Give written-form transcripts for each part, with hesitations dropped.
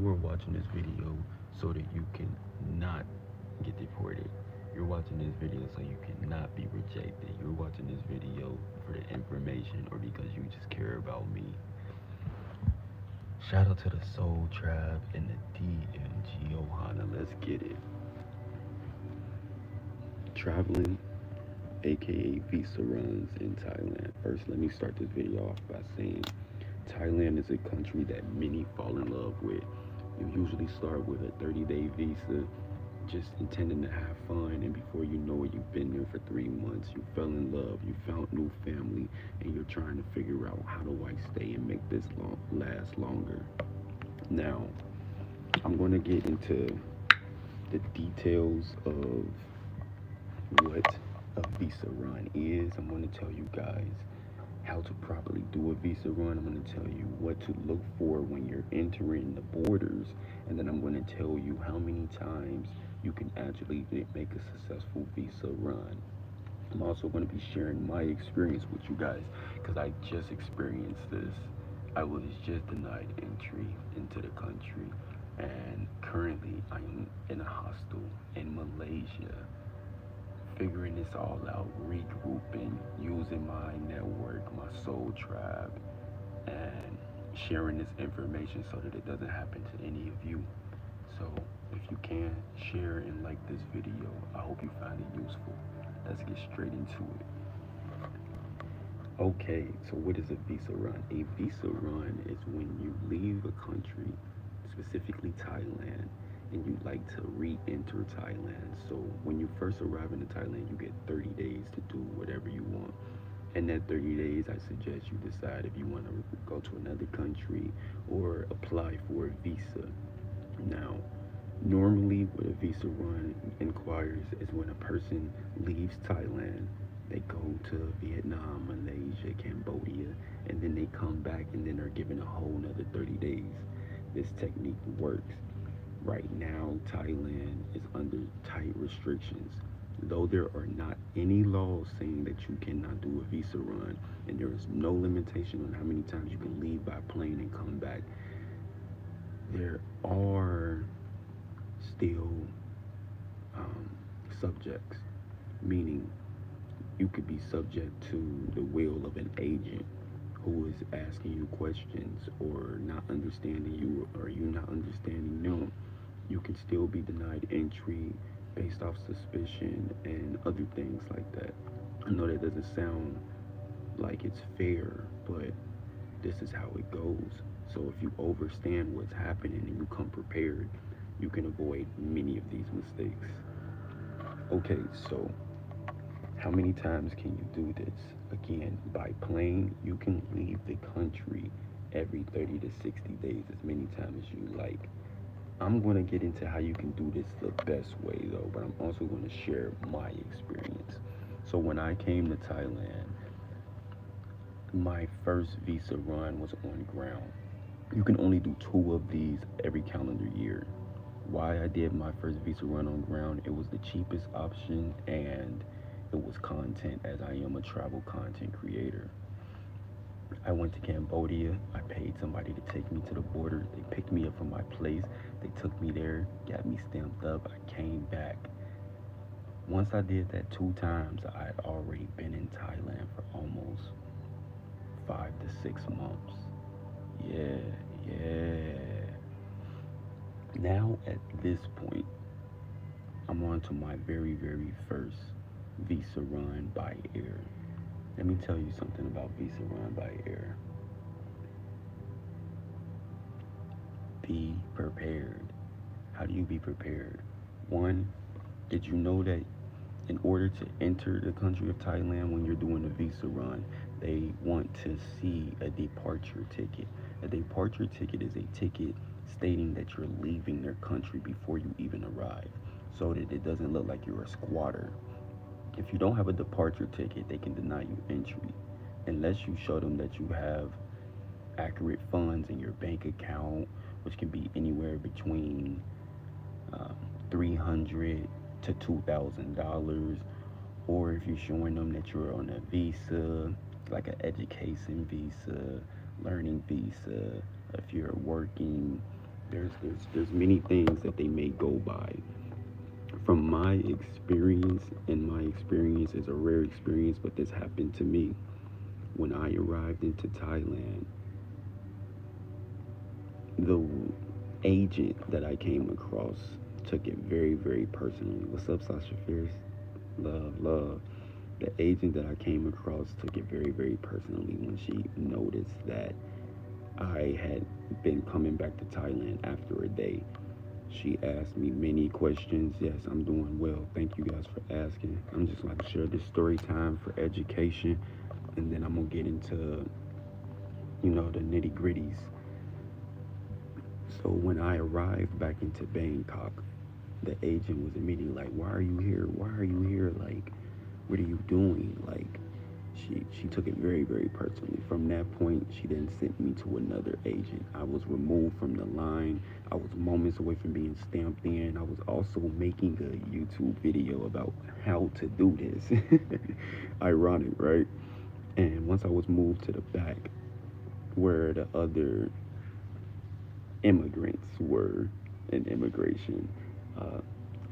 You are watching this video so that you can not get deported. You're watching this video so you cannot be rejected. You're watching this video for the information or because you just care about me. Shout out to the Soul Tribe and the DMG Ohana. Let's get it. Traveling, aka visa runs in Thailand. First, let me start this video off by saying Thailand is a country that many fall in love with. You usually start with a 30-day visa, just intending to have fun, and before you know it, you've been there for 3 months. You fell in love, you found new family, and you're trying to figure out, how do I stay and make this last longer? Now, I'm going to get into the details of what a visa run is. I'm going to tell you guys how to properly do a visa run. I'm going to tell you what to look for when you're entering the borders, and then I'm going to tell you how many times you can actually make a successful visa run. I'm also going to be sharing my experience with you guys because I just experienced this. I was just denied entry into the country, and currently I'm in a hostel in Malaysia, figuring this all out, regrouping, using my network, my soul tribe, and sharing this information so that it doesn't happen to any of you. So if you can, share and like this video. I hope you find it useful. Let's get straight into it. Okay, so what is a visa run? A visa run is when you leave a country, specifically Thailand, and you like to re-enter Thailand. So when you first arrive in Thailand, you get 30 days to do whatever you want. In that 30 days, I suggest you decide if you want to go to another country or apply for a visa. Now, normally what a visa run inquires is when a person leaves Thailand, they go to Vietnam, Malaysia, Cambodia, and then they come back and then are given a whole nother 30 days. This technique works. Right now, Thailand is under tight restrictions. Though there are not any laws saying that you cannot do a visa run, and there is no limitation on how many times you can leave by plane and come back, there are still subjects, meaning you could be subject to the will of an agent who is asking you questions or not understanding you, or you not understanding them. You can still be denied entry based off suspicion and other things like that. I know that doesn't sound like it's fair, but this is how it goes. So if you understand what's happening and you come prepared, you can avoid many of these mistakes. Okay, so how many times can you do this? Again, by plane, you can leave the country every 30 to 60 days, as many times as you like. I'm going to get into how you can do this the best way though, but I'm also going to share my experience. So when I came to Thailand, my first visa run was on ground. You can only do 2 of these every calendar year. Why I did my first visa run on ground, it was the cheapest option, and it was content, as I am a travel content creator. I went to Cambodia. I paid somebody to take me to the border. They picked me up from my place. They took me there, got me stamped up. I came back. Once I did that 2 times, I had already been in Thailand for almost 5 to 6 months. Yeah. Now at this point, I'm on to my very, very first visa run by air. Let me tell you something about visa run by air. Be prepared. How do you be prepared? One, did you know that in order to enter the country of Thailand, when you're doing a visa run, they want to see a departure ticket. A departure ticket is a ticket stating that you're leaving their country before you even arrive, so that it doesn't look like you're a squatter. If you don't have a departure ticket, they can deny you entry unless you show them that you have accurate funds in your bank account, which can be anywhere between $300 to $2,000, or if you're showing them that you're on a visa, like an education visa, learning visa, if you're working, There's many things that they may go by. From my experience, and my experience is a rare experience, but this happened to me when I arrived into Thailand. The agent that I came across took it very, very personally. What's up, Sasha Fierce? Love, love. The agent that I came across took it very, very personally when she noticed that I had been coming back to Thailand after a day. She asked me many questions. Yes, I'm doing well. Thank you guys for asking. I'm just going to share this story time for education, and then I'm going to get into, the nitty gritties. So when I arrived back into Bangkok, the agent was immediately like, "Why are you here? Why are you here? Like, what are you doing?" Like, she took it very, very personally. From that point, she then sent me to another agent. I was removed from the line. I was moments away from being stamped in. I was also making a YouTube video about how to do this. Ironic, right? And once I was moved to the back where the other immigrants were in immigration, uh,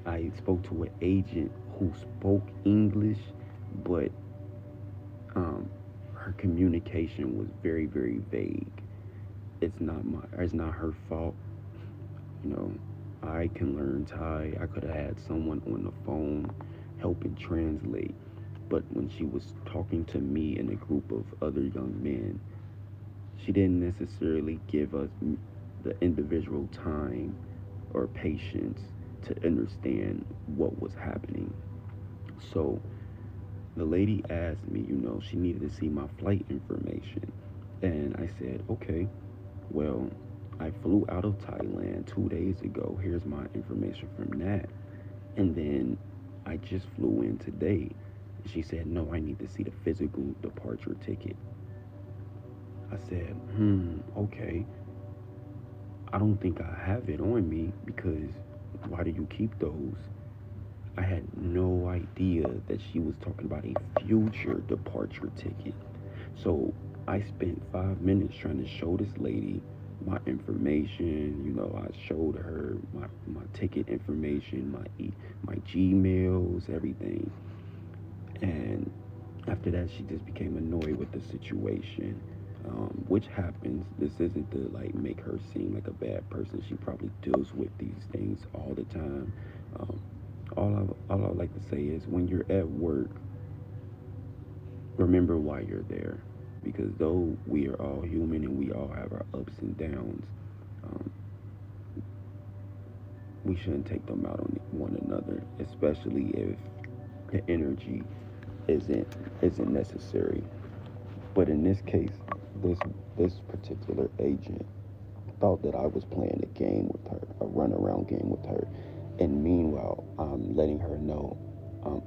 I spoke to an agent who spoke English, but her communication was very, very vague. It's not her fault. You know, I can learn Thai. I could have had someone on the phone helping translate. But when she was talking to me and a group of other young men, she didn't necessarily give us the individual time or patience to understand what was happening. So the lady asked me, she needed to see my flight information. And I said, okay, well, I flew out of Thailand 2 days ago. Here's my information from that. And then I just flew in today. She said, no, I need to see the physical departure ticket. I said, okay. I don't think I have it on me because why do you keep those? I had no idea that she was talking about a future departure ticket. So I spent 5 minutes trying to show this lady my information. I showed her my ticket information, my Gmails, everything. And after that, she just became annoyed with the situation, which happens. This isn't to like make her seem like a bad person. She probably deals with these things all the time. Um, all I would like to say is when you're at work, remember why you're there. Because though we are all human and we all have our ups and downs, um, we shouldn't take them out on one another, especially if the energy isn't isn't necessary. But in this case, this this particular agent thought that I was playing a game with her, a runaround game with her, and meanwhile, I'm letting her know um,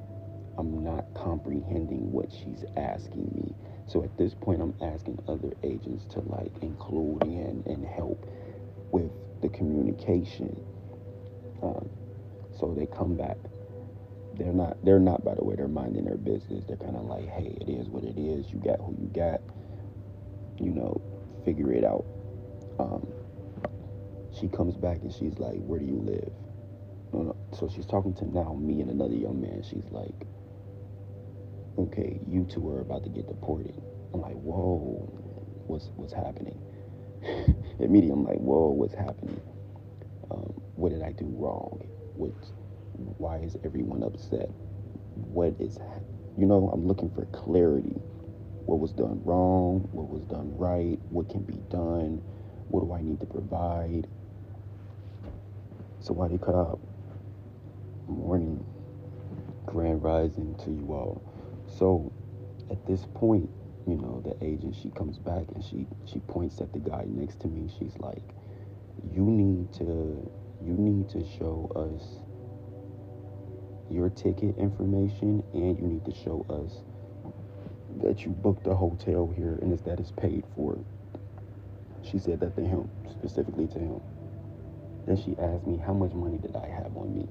I'm not comprehending what she's asking me. So at this point, I'm asking other agents to like include in and help with the communication. Um, so they come back. They're not, by the way, they're minding their business. They're kind of like, hey, it is what it is. You got who you got. You know, figure it out. Um, she comes back and she's like, where do you live? No, no. So she's talking to now me and another young man. She's like, okay, you two are about to get deported. I'm like, whoa, what's happening? Immediately, I'm like, whoa, what's happening? What did I do wrong? Why is everyone upset? What is, I'm looking for clarity. What was done wrong? What was done right? What can be done? What do I need to provide? So why they cut out? Morning, grand rising to you all. So at this point, the agent, she comes back and she points at the guy next to me. She's like, you need to show us your ticket information, and you need to show us that you booked a hotel here and that it's paid for. She said that to him, specifically to him. Then she asked me how much money did I have on me.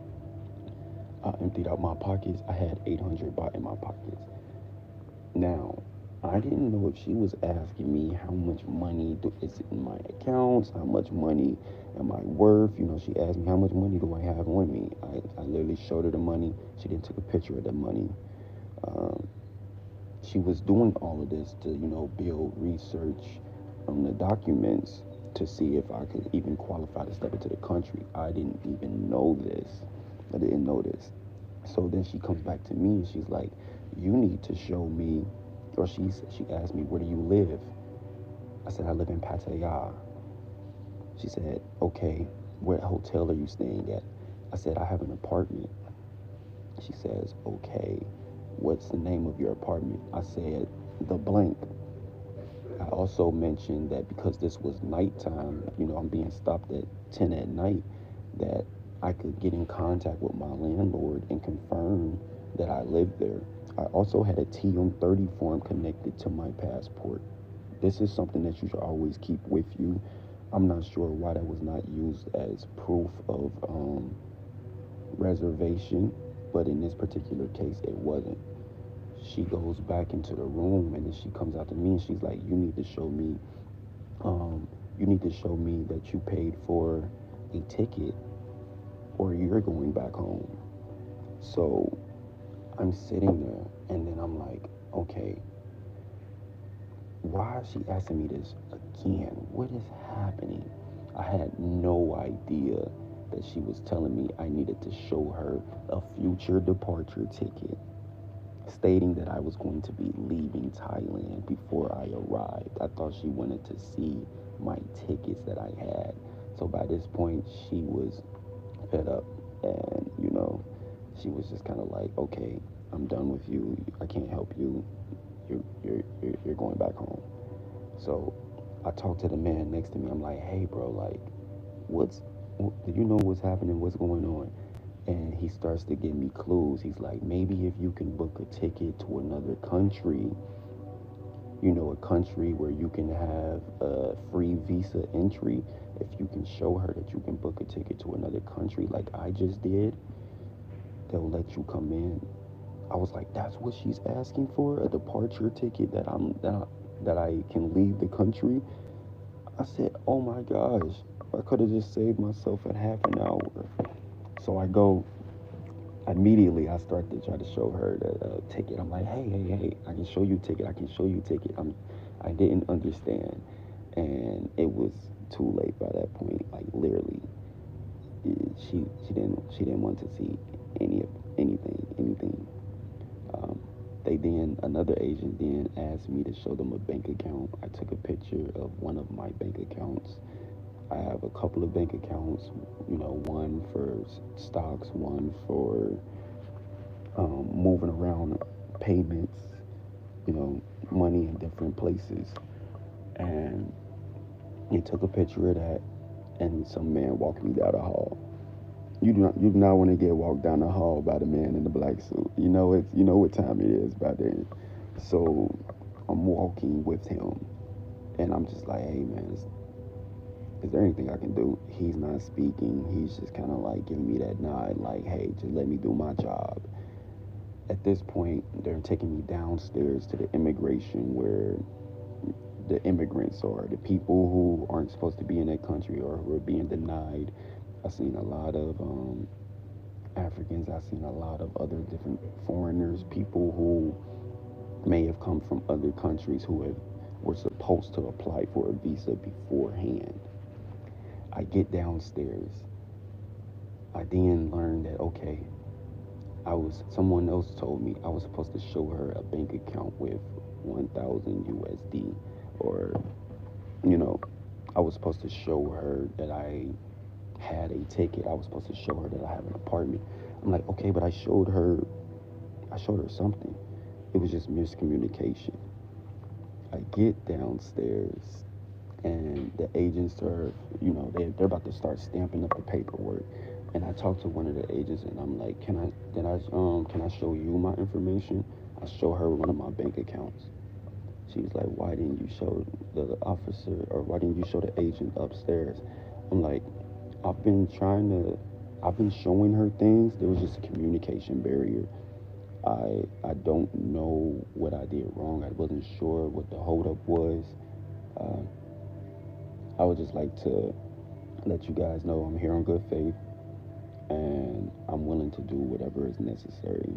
I emptied out my pockets. I had 800 baht in my pockets. Now, I didn't know if she was asking me how much money is in my accounts, how much money am I worth. She asked me how much money do I have on me. I literally showed her the money. She then took a picture of the money. Um, she was doing all of this to, build research on the documents to see if I could even qualify to step into the country. I didn't even know this. I didn't know this. So then she comes back to me and she's like, "You need to show me," or she asked me, "Where do you live?" I said, "I live in Pattaya." She said, "Okay, what hotel are you staying at?" I said, "I have an apartment." She says, "Okay, what's the name of your apartment?" I said, "The blank." I also mentioned that because this was nighttime, I'm being stopped at 10 at night, that I could get in contact with my landlord and confirm that I lived there. I also had a TM30 form connected to my passport. This is something that you should always keep with you. I'm not sure why that was not used as proof of reservation, but in this particular case, it wasn't. She goes back into the room and then she comes out to me and she's like, um, you need to show me that you paid for a ticket or you're going back home." So I'm sitting there and then I'm like, okay, why is she asking me this again? What is happening? I had no idea that she was telling me I needed to show her a future departure ticket stating that I was going to be leaving Thailand before I arrived. I thought she wanted to see my tickets that I had. So by this point, she was fed up, and she was just kind of like, "Okay, I'm done with you. I can't help you. You're going back home." So I talked to the man next to me. I'm like, "Hey, bro, like, do you know what's happening? What's going on?" And he starts to give me clues. He's like, "Maybe if you can book a ticket to another country, a country where you can have a free visa entry, if you can show her that you can book a ticket to another country like I just did, they'll let you come in." I was like, "That's what she's asking for? A departure ticket that I can leave the country?" I said, "Oh my gosh, I could have just saved myself a half an hour." So I go immediately. I start to try to show her the ticket. I'm like, "Hey, hey, hey, I can show you ticket. I can show you ticket." I didn't understand, and it was too late by that point. Like literally, she didn't want to see anything. Um, they then another agent then asked me to show them a bank account. I took a picture of one of my bank accounts. I have a couple of bank accounts, one for stocks, one for moving around payments, money in different places. And he took a picture of that, and some man walked me down the hall. You do not want to get walked down the hall by the man in the black suit. You know what time it is by then. So I'm walking with him, and I'm just like, "Hey man, is there anything I can do?" He's not speaking. He's just kind of like giving me that nod, like, "Hey, just let me do my job." At this point, they're taking me downstairs to the immigration where the immigrants are, the people who aren't supposed to be in that country or who are being denied. I've seen a lot of Africans. I've seen a lot of other different foreigners, people who may have come from other countries were supposed to apply for a visa beforehand. I get downstairs. I then learned that okay, someone else told me I was supposed to show her a bank account with 1,000 USD, or you know, I was supposed to show her that I had a ticket. I was supposed to show her that I have an apartment. I'm like, okay, but I showed her something. It was just miscommunication. I get downstairs and the agents are, they're about to start stamping up the paperwork. And I talked to one of the agents and I'm like, can I show you my information? I show her one of my bank accounts. She was like, why didn't you show the officer, or why didn't you show the agent upstairs? I'm like, I've been showing her things. There was just a communication barrier. I don't know what I did wrong. I wasn't sure what the holdup was. Uh, I would just like to let you guys know I'm here on good faith and I'm willing to do whatever is necessary.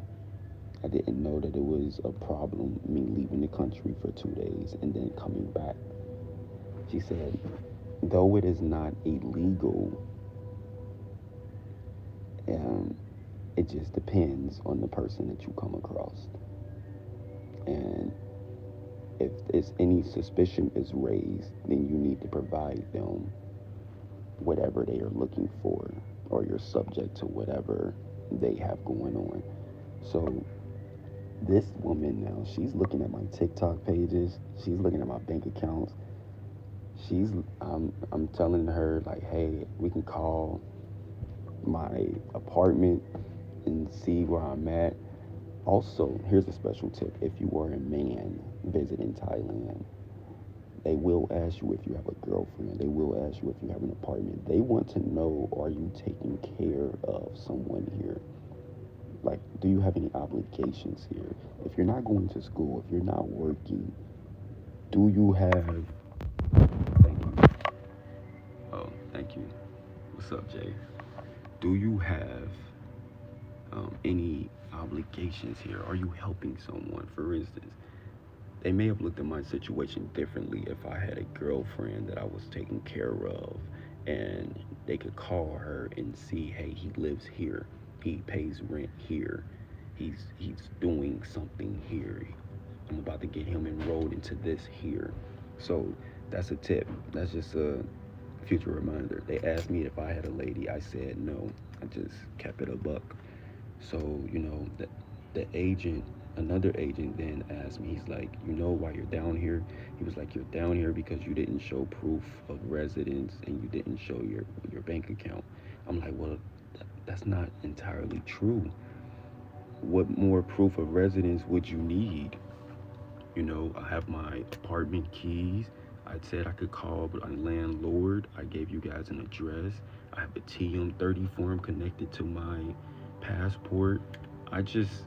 I didn't know that it was a problem me leaving the country for 2 days and then coming back. She said, though it is not illegal, um, it just depends on the person that you come across. And if there's any suspicion is raised, then you need to provide them whatever they are looking for, or you're subject to whatever they have going on. So this woman now, she's looking at my TikTok pages, she's looking at my bank accounts. She's I'm telling her like, hey, we can call my apartment and see where I'm at. Also, here's a special tip: if you are a man visiting Thailand, they will ask you if you have a girlfriend. They will ask you if you have an apartment. They want to know, are you taking care of someone here? Like, do you have any obligations here? If you're not going to school, if you're not working, do you have... Thank you. Oh, thank you. What's up, Jay? Do you have any obligations here? Are you helping someone? For instance, they may have looked at my situation differently if I had a girlfriend that I was taking care of, and they could call her and see, hey, he lives here, he pays rent here, he's doing something here, I'm about to get him enrolled into this here. So that's a tip. That's just a future reminder. They asked me if I had a lady. I said no. I just kept it a buck. So, the agent, another agent then asked me, he's like, why you're down here? He was like, you're down here because you didn't show proof of residence and you didn't show your bank account. I'm like, well, that's not entirely true. What more proof of residence would you need? I have my apartment keys. I said I could call a landlord. I gave you guys an address. I have a TM30 form connected to my passport. I just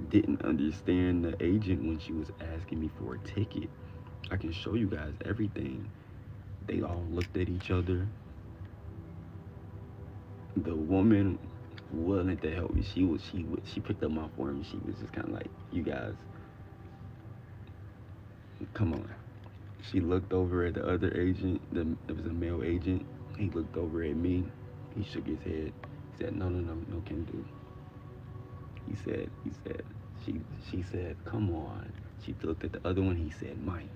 didn't understand the agent when she was asking me for a ticket. I can show you guys everything. They all looked at each other. The woman wanted to help me. She picked up my form. She was just kind of like, you guys, come on. She looked over at the other agent. There was a male agent. He looked over at me. He shook his head. He said, no, can do. She said, come on. She looked at the other one. He said, Mike,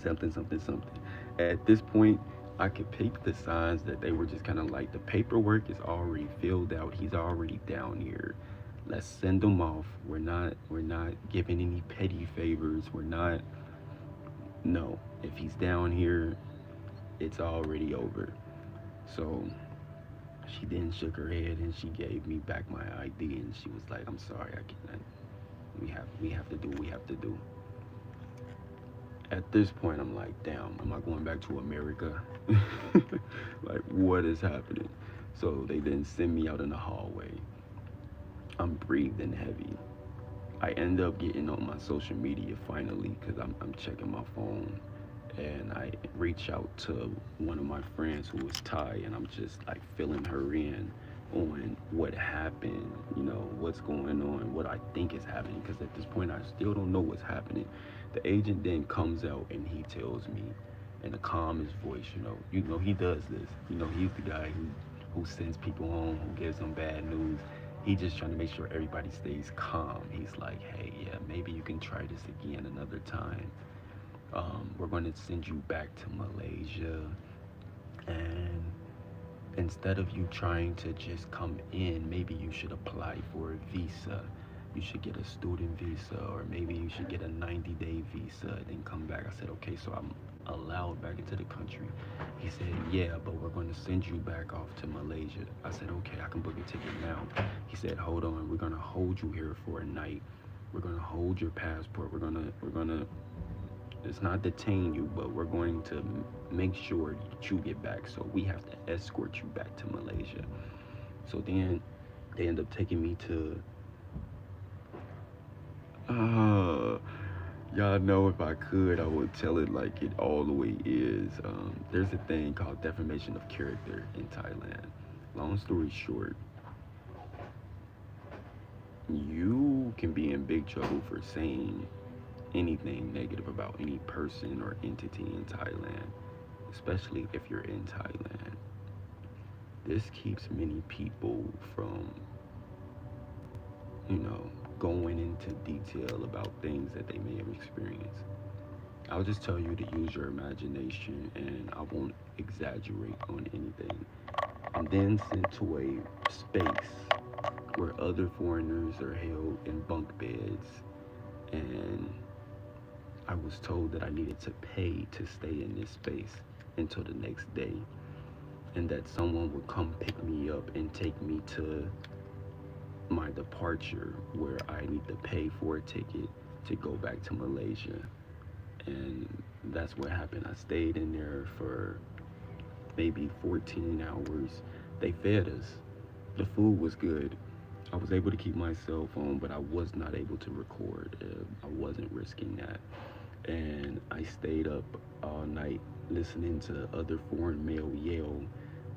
something, something, something. At this point, I could peep the signs that they were just kind of like, the paperwork is already filled out. He's already down here. Let's send him off. We're not giving any petty favors. No, if he's down here, it's already over. So she then shook her head and she gave me back my ID and she was like, I'm sorry, I can't. We have to do what we have to do. At this point, I'm like, damn, am I going back to America? Like, what is happening? So they then send me out in the hallway. I'm breathing heavy. I end up getting on my social media finally because I'm checking my phone, and I reach out to one of my friends who is Thai, and I'm just like filling her in on what happened, what's going on, what I think is happening, because at this point I still don't know what's happening. The agent then comes out and he tells me in the calmest voice, he does this. He's the guy who sends people home, who gives them bad news. He's just trying to make sure everybody stays calm. He's like, hey, yeah, maybe you can try this again another time. We're going to send you back to Malaysia, and instead of you trying to just come in, maybe you should apply for a visa. You should get a student visa, or maybe you should get a 90-day visa and then come back. I said, okay, so I'm allowed back into the country. He said, yeah, but we're going to send you back off to Malaysia. I said, okay, I can book a ticket now. He said, hold on, we're going to hold you here for a night. We're going to hold your passport. We're going to it's not detain you, but we're going to make sure that you get back. So we have to escort you back to Malaysia. So then they end up taking me to Uh, y'all know if I could, I would tell it like it all the way is. There's a thing called defamation of character in Thailand. Long story short, you can be in big trouble for saying anything negative about any person or entity in Thailand, especially if you're in Thailand. This keeps many people from, you know, going into detail about things that they may have experienced. I'll just tell you to use your imagination and I won't exaggerate on anything. I'm then sent to a space where other foreigners are held in bunk beds, and I was told that I needed to pay to stay in this space until the next day, and that someone would come pick me up and take me to my departure where I need to pay for a ticket to go back to Malaysia. And that's what happened. I stayed in there for maybe 14 hours. They fed us. The food was good. I was able to keep my cell phone, but I was not able to record. I wasn't risking that. And I stayed up all night listening to other foreign male yell,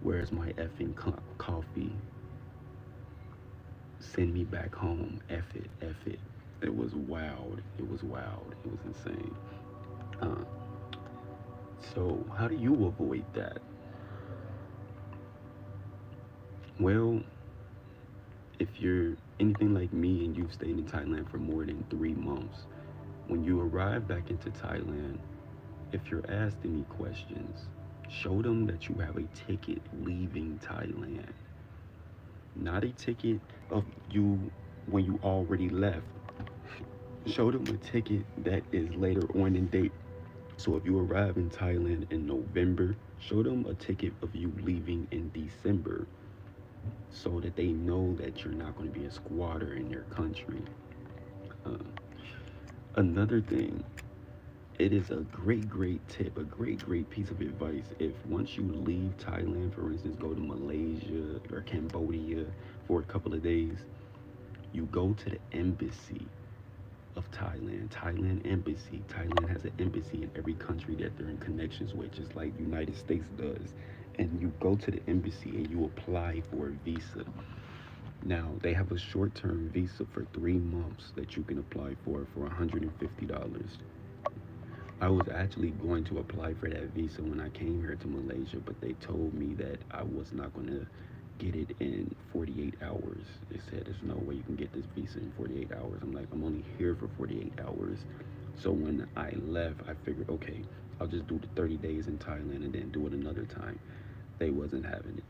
"Where's my effing coffee? Send me back home. F it, F it." It was wild. It was wild. It was insane. Uh, so, how do you avoid that? Well, if you're anything like me and you've stayed in Thailand for more than 3 months, when you arrive back into Thailand, if you're asked any questions, show them that you have a ticket leaving Thailand, not a ticket of you when you already left. Show them a ticket that is later on in date. So if you arrive in Thailand in November, show them a ticket of you leaving in December so that they know that you're not going to be a squatter in their country. Uh, Another thing, it is a great tip, a great piece of advice. If once you leave Thailand, for instance, go to Malaysia or Cambodia for a couple of days, you go to the embassy of Thailand. Thailand embassy. Thailand has an embassy in every country that they're in connections with, just like the United States does. And you go to the embassy and you apply for a visa. Now they have a short-term visa for 3 months that you can apply for $150. I was actually going to apply for that visa when I came here to Malaysia, but they told me that I was not going to get it in 48 hours. They said there's no way you can get this visa in 48 hours. I'm like, I'm only here for 48 hours. So when I left, I figured, okay, I'll just do the 30 days in Thailand and then do it another time. They wasn't having it.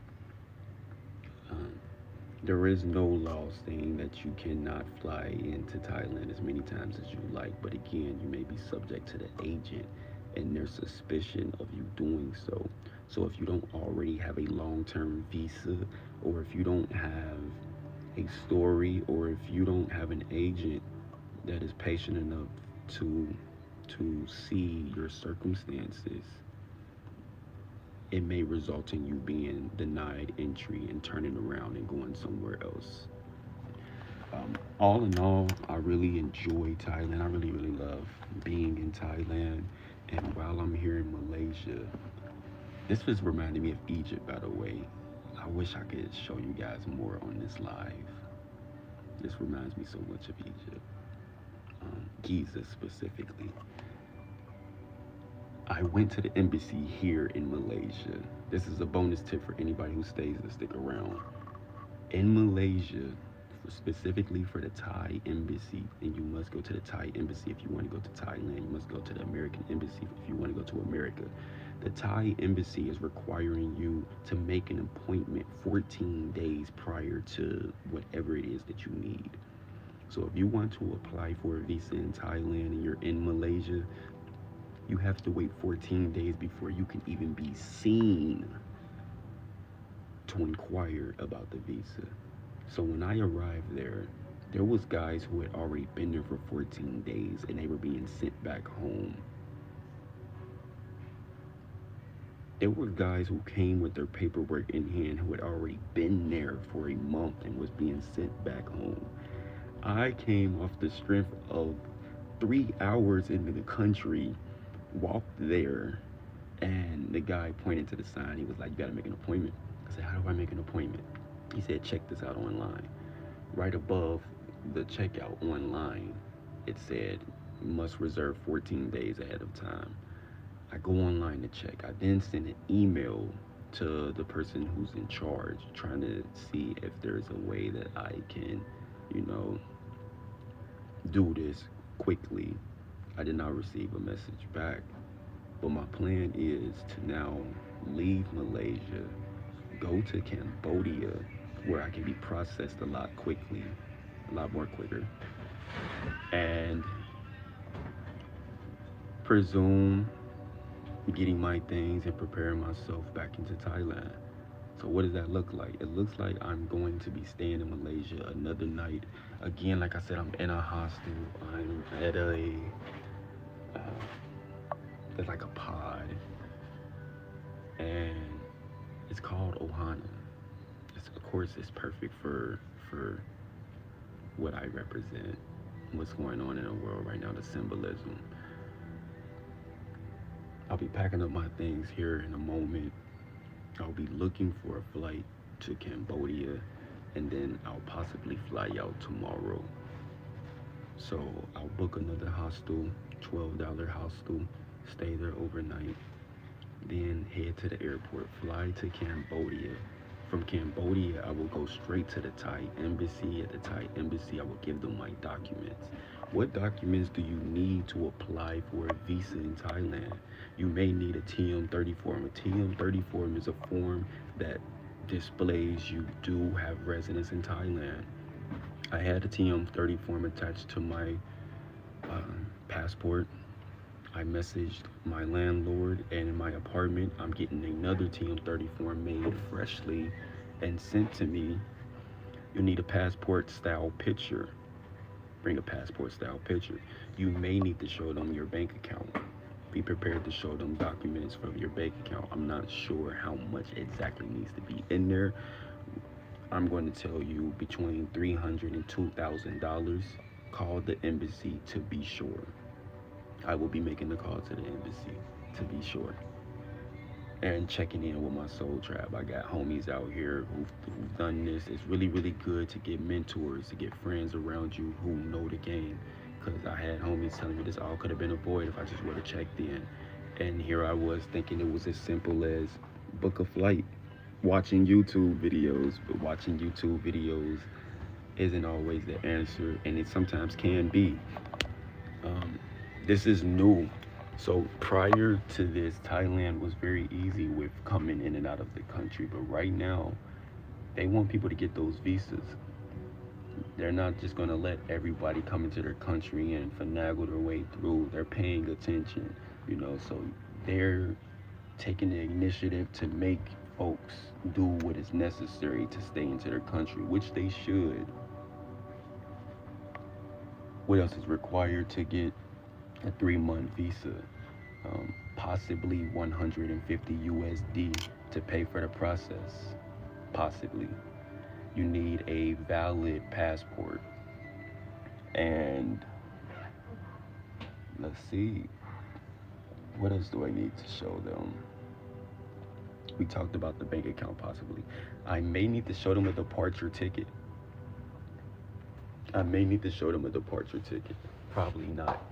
Um, there is no law saying that you cannot fly into Thailand as many times as you like, but again, you may be subject to the agent and their suspicion of you doing so. So if you don't already have a long-term visa, or if you don't have a story, or if you don't have an agent that is patient enough to see your circumstances, it may result in you being denied entry and turning around and going somewhere else. All in all, I really enjoy Thailand. I really love being in Thailand. And while I'm here in Malaysia, this was reminding me of Egypt, by the way. I wish I could show you guys more on this live. This reminds me so much of Egypt, Giza specifically. I went to the embassy here in Malaysia. This is a bonus tip for anybody who stays to stick around. In Malaysia, specifically for the Thai embassy, and you must go to the Thai embassy if you want to go to Thailand. You must go to the American embassy if you want to go to America. The Thai embassy is requiring you to make an appointment 14 days prior to whatever it is that you need. So if you want to apply for a visa in Thailand and you're in Malaysia, you have to wait 14 days before you can even be seen to inquire about the visa. So when I arrived there was guys who had already been there for 14 days and they were being sent back home. There were guys who came with their paperwork in hand who had already been there for a month and was being sent back home. I came off the strength of 3 hours into the country, walked there, and the guy pointed to the sign. He was like, "You gotta make an appointment." I said, "How do I make an appointment?" He said, "Check this out online." Right above the checkout online, it said, "Must reserve 14 days ahead of time." I go online to check. I then send an email to the person who's in charge, trying to see if there's a way that I can, you know, do this quickly. I did not receive a message back. But my plan is to now leave Malaysia, go to Cambodia, where I can be processed a lot quickly, a lot more quicker, and presume getting my things and preparing myself back into Thailand. So what does that look like? It looks like I'm going to be staying in Malaysia another night. Again, like I said, I'm in a hostel. I'm at uh, there's like a pod, and it's called Ohana. Of course, it's perfect for what I represent, what's going on in the world right now, the symbolism. I'll be packing up my things here in a moment. I'll be looking for a flight to Cambodia, and then I'll possibly fly out tomorrow. So I'll book another hostel, $12 hostel, stay there overnight, then head to the airport, fly to Cambodia. From Cambodia, I will go straight to the Thai embassy. At the Thai embassy, I will give them my documents. What documents do you need to apply for a visa in Thailand? You may need a TM30 form. A TM30 form is a form that displays you do have residence in Thailand. I had a TM30 form attached to my passport. I messaged my landlord, and in my apartment, I'm getting another TM30 form made freshly and sent to me. You need a passport style picture. Bring a passport style picture. You may need to show them your bank account. Be prepared to show them documents from your bank account. I'm not sure how much exactly needs to be in there. I'm going to tell you between $300 and $2,000. Call the embassy to be sure. I will be making the call to the embassy to be sure. And checking in with my soul tribe. I got homies out here who've done this. It's really, really good to get mentors, to get friends around you who know the game. Because I had homies telling me this all could have been avoided if I just would have checked in. And here I was thinking it was as simple as book a flight, watching YouTube videos. But watching YouTube videos isn't always the answer, and it sometimes can be. This is new. So prior to this, Thailand was very easy with coming in and out of the country. But right now, they want people to get those visas. They're not just going to let everybody come into their country and finagle their way through. They're paying attention, so they're taking the initiative to make folks do what is necessary to stay into their country, which they should. What else is required to get a 3-month visa? Possibly 150 USD to pay for the process. Possibly. You need a valid passport. And let's see, what else do I need to show them? We talked about the bank account possibly. I may need to show them a departure ticket. Probably not.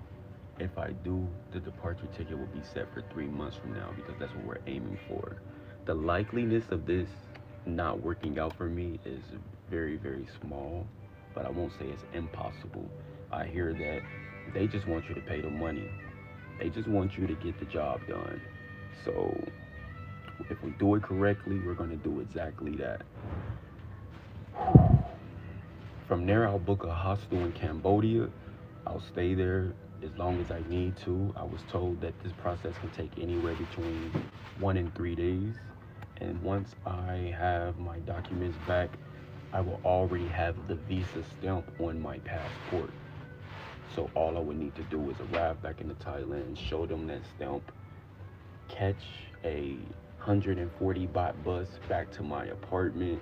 If I do, the departure ticket will be set for 3 months from now because that's what we're aiming for. The likeliness of this not working out for me is very, very small, but I won't say it's impossible. I hear that they just want you to pay the money. They just want you to get the job done. So if we do it correctly, we're going to do exactly that. From there, I'll book a hostel in Cambodia. I'll stay there as long as I need to. I was told that this process can take anywhere between 1 and 3 days. And once I have my documents back, I will already have the visa stamp on my passport. So all I would need to do is arrive back into Thailand, show them that stamp, catch a 140 baht bus back to my apartment,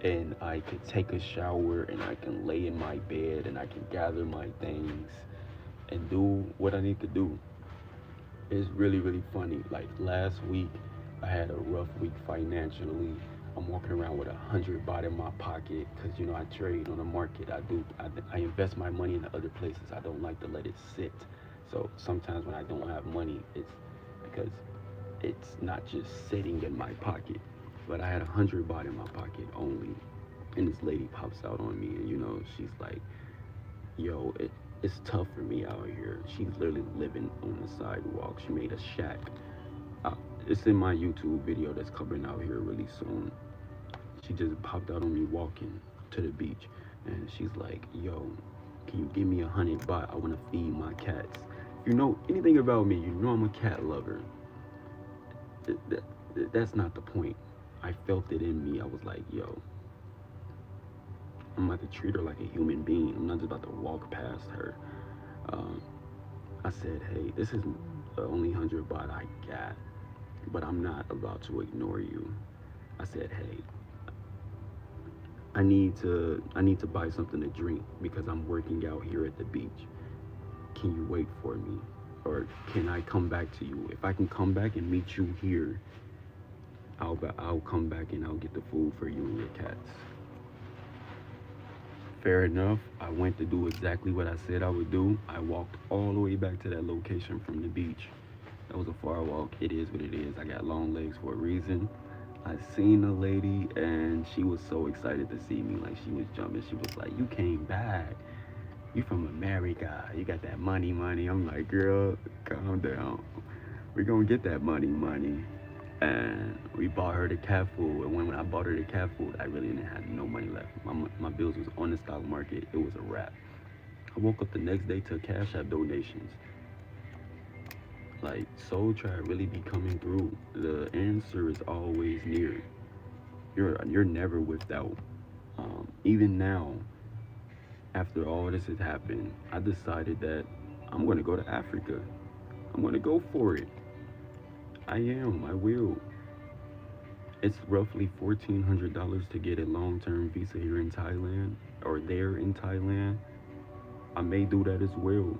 and I could take a shower and I can lay in my bed and I can gather my things and do what I need to do. It's really, really funny. Like last week, I had a rough week financially. I'm walking around with 100 baht in my pocket because I trade on the market. I invest my money in other places. I don't like to let it sit. So sometimes when I don't have money, it's because it's not just sitting in my pocket. But I had 100 baht in my pocket only, and this lady pops out on me, and she's like, "Yo, it's tough for me out here." She's literally living on the sidewalk. She made a shack. Uh, it's in my YouTube video that's coming out here really soon. She just popped out on me walking to the beach, and she's like, "Yo, can you give me 100 baht? I want to feed my cats." If you know anything about me, you know I'm a cat lover. That's not the point. I felt it in me. I was like, "Yo, I'm about to treat her like a human being. I'm not just about to walk past her." Um, I said, "Hey, this is the only 100 baht I got, but I'm not about to ignore you." I said, "Hey, I need to buy something to drink because I'm working out here at the beach. Can you wait for me? Or can I come back to you? If I can come back and meet you here, I'll come back and I'll get the food for you and your cats." Fair enough. I went to do exactly what I said I would do. I walked all the way back to that location from the beach. That was a far walk. It is what it is. I got long legs for a reason. I seen a lady and she was so excited to see me. Like she was jumping. She was like, "You came back. You from America. You got that money, money." I'm like, "Girl, calm down. We're gonna get that money, money." And we bought her the cat food. And when I bought her the cat food, I really didn't have no money left. My bills was on the stock market. It was a wrap. I woke up the next day to Cash App donations. Like Soul Tribe really be coming through. The answer is always near. You're never without. Even now, after all this has happened, I decided that I'm gonna go to Africa. I'm gonna go for it. I am. I will. It's roughly $1,400 to get a long-term visa here in Thailand or there in Thailand. I may do that as well,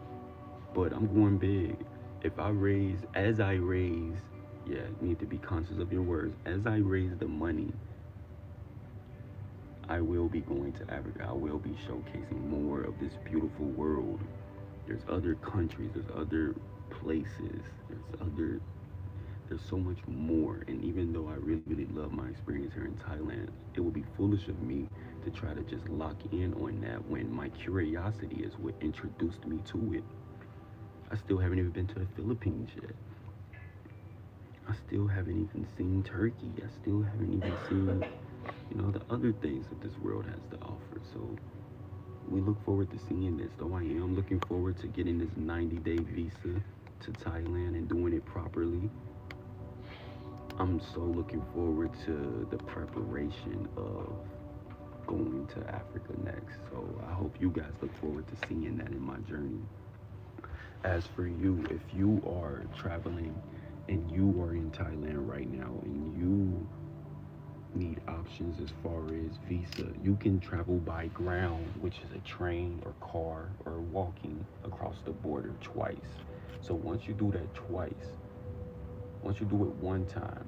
but I'm going big. As I raise, yeah, you need to be conscious of your words. As I raise the money, I will be going to Africa. I will be showcasing more of this beautiful world. There's other countries, there's other places, there's so much more. And even though I really, really love my experience here in Thailand, it would be foolish of me to try to just lock in on that when my curiosity is what introduced me to it. I still haven't even been to the Philippines yet. I still haven't even seen Turkey. I still haven't even seen, the other things that this world has to offer. So we look forward to seeing this. Though I am looking forward to getting this 90-day visa to Thailand and doing it properly. I'm so looking forward to the preparation of going to Africa next. So I hope you guys look forward to seeing that in my journey. As for you, if you are traveling and you are in Thailand right now and you need options as far as visa, you can travel by ground, which is a train or car or walking across the border twice. So once you do it one time,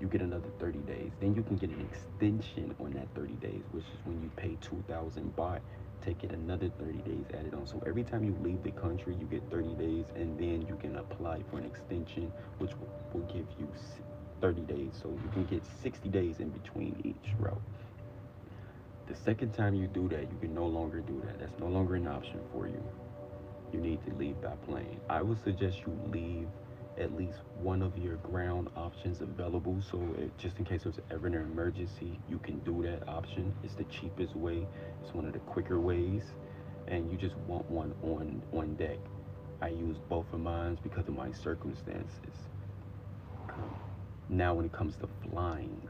you get another 30 days. Then you can get an extension on that 30 days, which is when you pay 2,000 baht, take it another 30 days added on. So every time you leave the country, you get 30 days, and then you can apply for an extension, which will give you 30 days. So you can get 60 days in between each route. The second time you do that, you can no longer do that. That's no longer an option for you. You need to leave by plane. I would suggest you leave at least one of your ground options available. So just in case there's ever an emergency, you can do that option. It's the cheapest way. It's one of the quicker ways, and you just want one on deck. I use both of mine because of my circumstances. Now, when it comes to flying,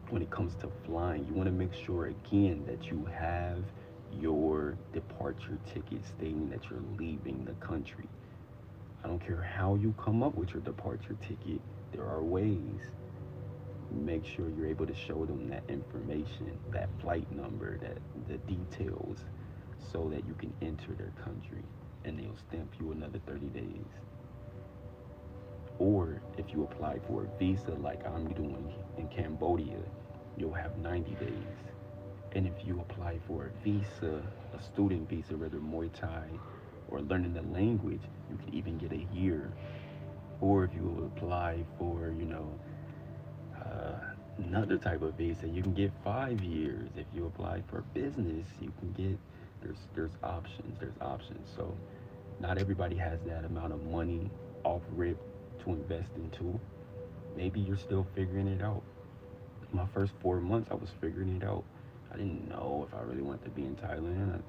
you want to make sure again that you have your departure ticket stating that you're leaving the country. I don't care how you come up with your departure ticket, there are ways. make sure you're able to show them that information, that flight number, that the details, so that you can enter their country, and they'll stamp you another 30 days. Or if you apply for a visa like I'm doing in Cambodia, you'll have 90 days. And if you apply for a visa, a student visa, whether Muay Thai or learning the language, you can even get a year. Or if you apply for, uh, another type of visa, you can get 5 years. If you apply for business, you can get, there's options. So not everybody has that amount of money off rip to invest into. Maybe you're still figuring it out. My first 4 months, I was figuring it out. I didn't know if I really wanted to be in Thailand.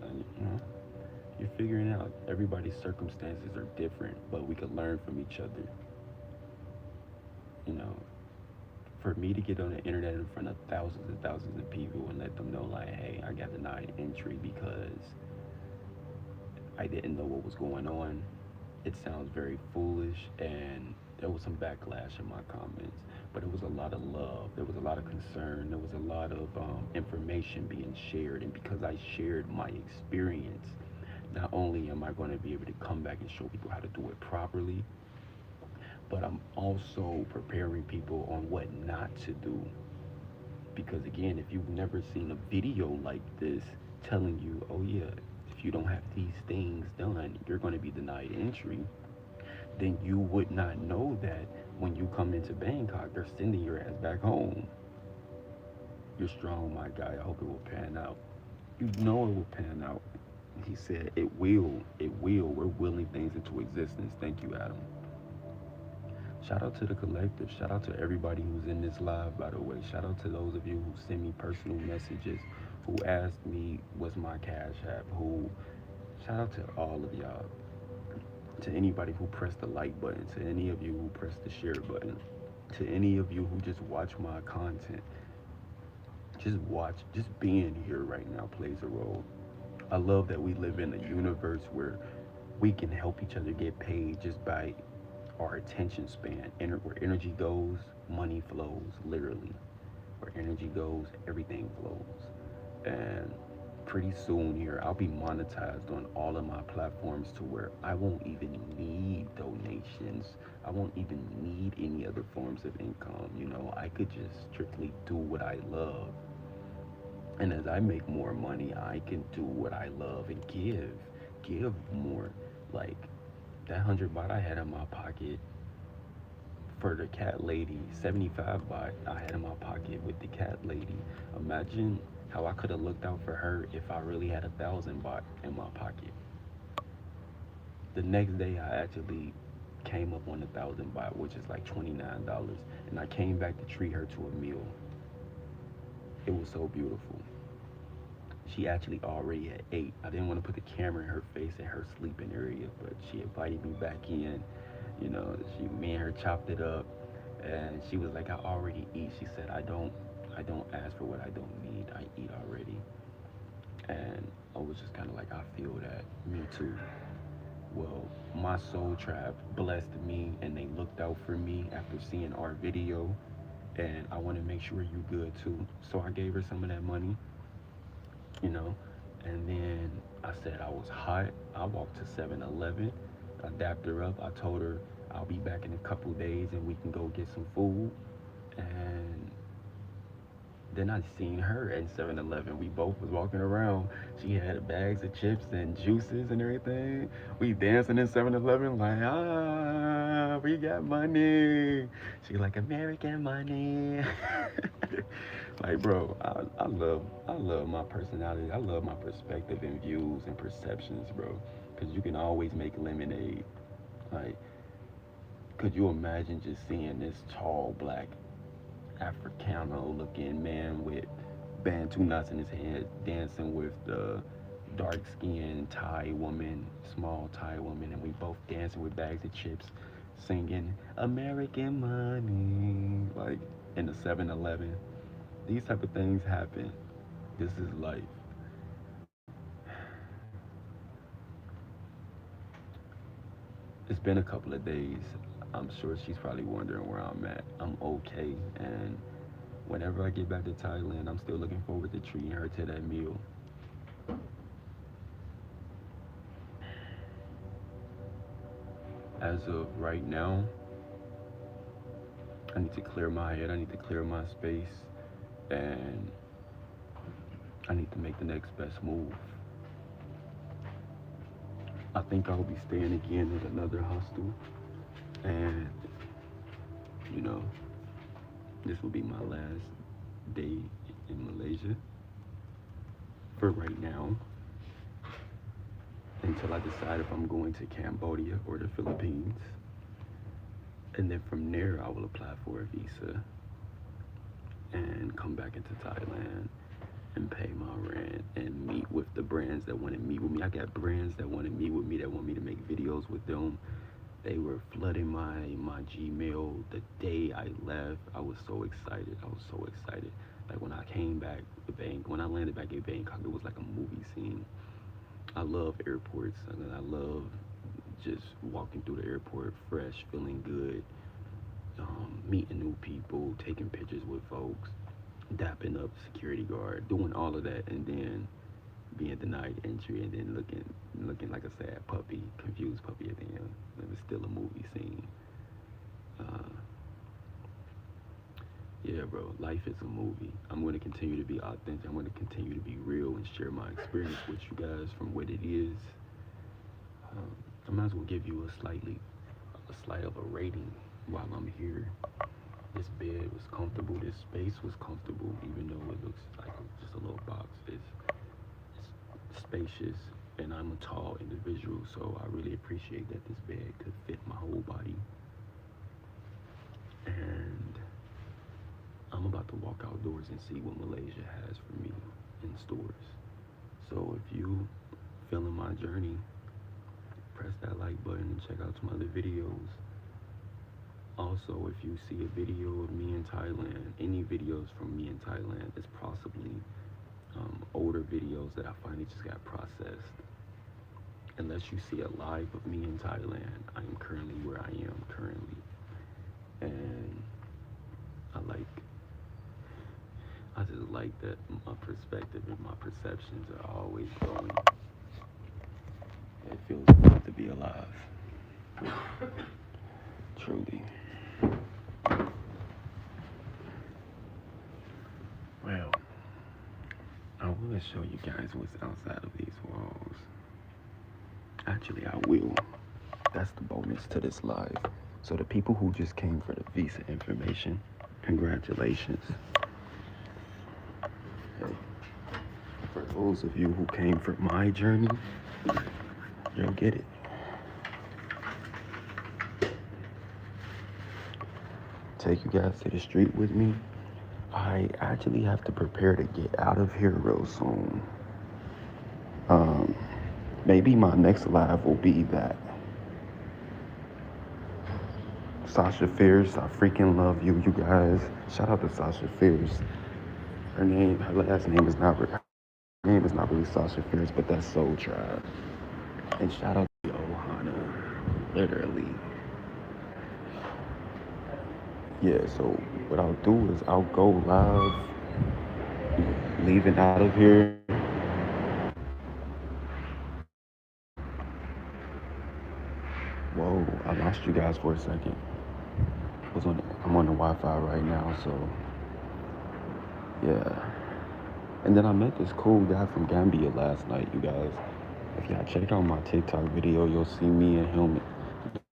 You're figuring it out. Everybody's circumstances are different, but we could learn from each other. You know, for me to get on the internet in front of thousands and thousands of people and let them know, like, hey, I got denied entry because I didn't know what was going on, it sounds very foolish, and there was some backlash in my comments, but it was a lot of love. There was a lot of concern. There was a lot of information being shared, and because I shared my experience, not only am I going to be able to come back and show people how to do it properly, but I'm also preparing people on what not to do. Because again, if you've never seen a video like this telling you, oh yeah, if you don't have these things done, you're going to be denied entry, then you would not know that when you come into Bangkok, they're sending your ass back home. You're strong, my guy. I hope it will pan out. You know it will pan out. He said, it will. It will. We're willing things into existence. Thank you, Adam. Shout out to the collective. Shout out to everybody who's in this live, by the way. Shout out to those of you who send me personal messages, who asked me what's my cash app, who, shout out to all of y'all. To anybody who pressed the like button, to any of you who pressed the share button, to any of you who just watch my content. Just being here right now plays a role. I love that we live in a universe where we can help each other get paid just by our attention span. Where energy goes, money flows, literally. Where energy goes, everything flows. And pretty soon here, I'll be monetized on all of my platforms to where I won't even need donations. I won't even need any other forms of income. I could just strictly do what I love. And as I make more money, I can do what I love and give more. Like that 100 baht I had in my pocket for the cat lady, 75 baht I had in my pocket with the cat lady. Imagine how I could have looked out for her if I really had 1,000 baht in my pocket. The next day, I actually came up on 1,000 baht, which is like $29, and I came back to treat her to a meal. It was so beautiful. She actually already had ate. I didn't want to put the camera in her face in her sleeping area, but she invited me back in. Me and her chopped it up, and she was like, "I already eat." She said, "I don't ask for what I don't need. I eat already." And I was just kind of like, I feel that. Me too. Well, my soul tribe blessed me, and they looked out for me after seeing our video, and I want to make sure you good too. So I gave her some of that money, you know, and then I said I was hot. I walked to 7-Eleven. I dapped her up. I told her I'll be back in a couple days and we can go get some food. And then I seen her at 7-Eleven. We both was walking around. She had bags of chips and juices and everything. We dancing in 7-Eleven like, we got money. She like, American money. Like, bro, I love my personality. I love my perspective and views and perceptions, bro. Because you can always make lemonade. Like, could you imagine just seeing this tall, black, Africano looking man with bantu knots in his head dancing with the dark skinned Thai woman, small Thai woman, and we both dancing with bags of chips, singing American money, like in the 7-Eleven. These type of things happen. This is life. It's been a couple of days. I'm sure she's probably wondering where I'm at. I'm okay, and Whenever I get back to Thailand, I'm still looking forward to treating her to that meal. As of right now, I need to clear my head, I need to clear my space, and I need to make the next best move. I think I'll be staying again at another hostel, and you know, this will be my last day in Malaysia for right now until I decide if I'm going to Cambodia or the Philippines. And then from there, I will apply for a visa and come back into Thailand and pay my rent and meet with the brands that want to meet with me. I got brands that want to meet with me, that want me to make videos with them. They were flooding my Gmail the day I left. I was so excited. I was so excited. Like when I came back to Bangkok, when I landed back in Bangkok, it was like a movie scene. I love airports, and I love just walking through the airport fresh, feeling good, meeting new people, taking pictures with folks, dapping up the security guard, doing all of that, and then being denied entry, and then looking like a sad puppy, confused puppy at the end. It was still a movie scene. Uh, yeah, bro, life is a movie. I'm going to continue to be authentic. I'm going to continue to be real and share my experience with you guys from what it is. I might as well give you a slight of a rating while I'm here. This bed was comfortable. This space was comfortable, even though it looks like just a little box. It's spacious, and I'm a tall individual, so I really appreciate that this bed could fit my whole body. And I'm about to walk outdoors and see what Malaysia has for me in stores. So if you feeling my journey, press that like button and check out some other videos. Also, if you see a video of me in Thailand, any videos from me in Thailand, it's possibly older videos that I finally just got processed. Unless you see a live of me in Thailand, I am currently where I am currently. And I just like that my perspective and my perceptions are always growing. It feels good to be alive. Truly. Well, I will show you guys what's outside of these walls. Actually, I will. That's the bonus to this live. So the people who just came for the visa information, congratulations. Hey, for those of you who came for my journey, you'll get it. Take you guys to the street with me. I actually have to prepare to get out of here real soon. Maybe my next live will be that. Sasha Fierce, I freaking love you, you guys. Shout out to Sasha Fierce. Her last name is not really Sasha Fierce, but that's Soul Tribe. And shout out to Ohana, literally. Yeah, so what I'll do is I'll go live, leaving out of here. Whoa, I lost you guys for a second. I'm on the Wi-Fi right now, so yeah. And then I met this cool guy from Gambia last night, you guys. If y'all check out my TikTok video, you'll see me and him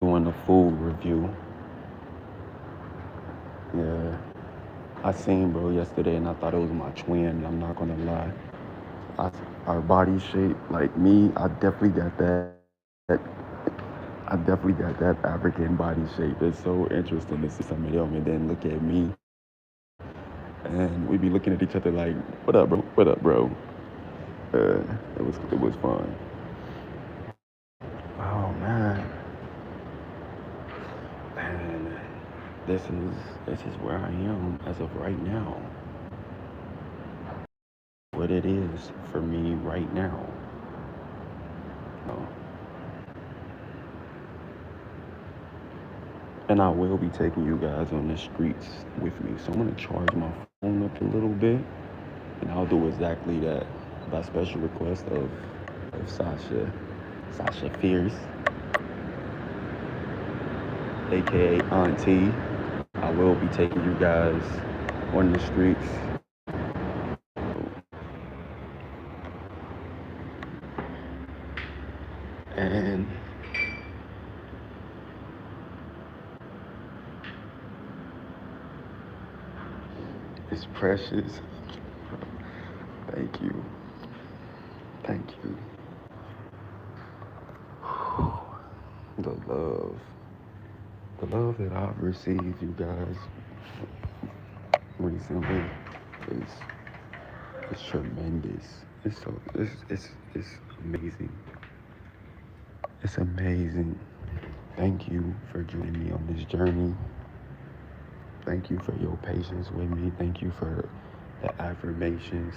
doing a food review. Yeah. I seen bro yesterday and I thought it was my twin, I'm not gonna lie. Our body shape, like me, I definitely got that African body shape. It's so interesting to see some of them and then look at me. And we be looking at each other like, what up, bro? What up, bro? It was fun. Oh man. And this is where I am as of right now. What it is for me right now. And I will be taking you guys on the streets with me. So I'm gonna charge my tone up a little bit, and I'll do exactly that by special request of Sasha Fierce, aka Auntie. I will be taking you guys on the streets. And it's precious. Thank you. Thank you. The love. The love that I've received, you guys, recently is it's tremendous. It's amazing. It's amazing. Thank you for joining me on this journey. Thank you for your patience with me. Thank you for the affirmations.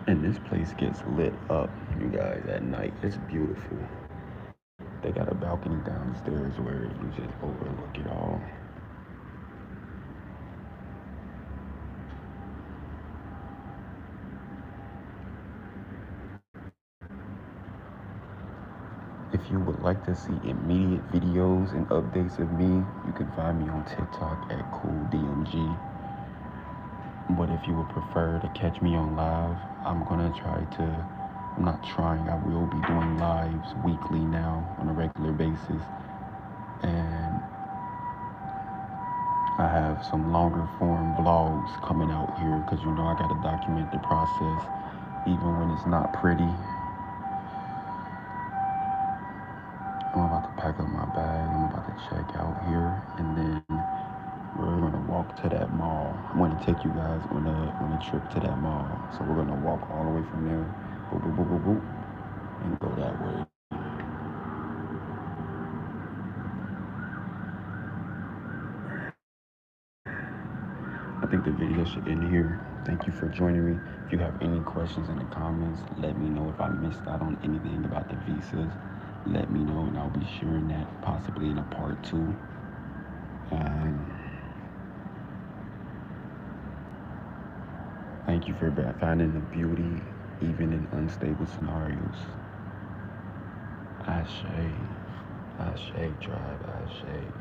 And this place gets lit up, you guys, at night. It's beautiful. They got a balcony downstairs where you just overlook it all. If you would like to see immediate videos and updates of me, you can find me on TikTok at Cooldmgent. But if you would prefer to catch me on live, I'm not trying, I will be doing lives weekly now on a regular basis. And I have some longer form vlogs coming out here because I got to document the process even when it's not pretty. I'm about to pack up my bag. I'm about to check out here, and then we're gonna walk to that mall. I'm gonna take you guys on a trip to that mall. So we're gonna walk all the way from there, boop, boop, boop, boop, boop, and go that way. I think the video should end here. Thank you for joining me. If you have any questions in the comments, let me know. If I missed out on anything about the visas, let me know, and I'll be sharing that possibly in a part 2. And thank you for finding the beauty even in unstable scenarios. Ashe, Ashe, tribe, Ashe.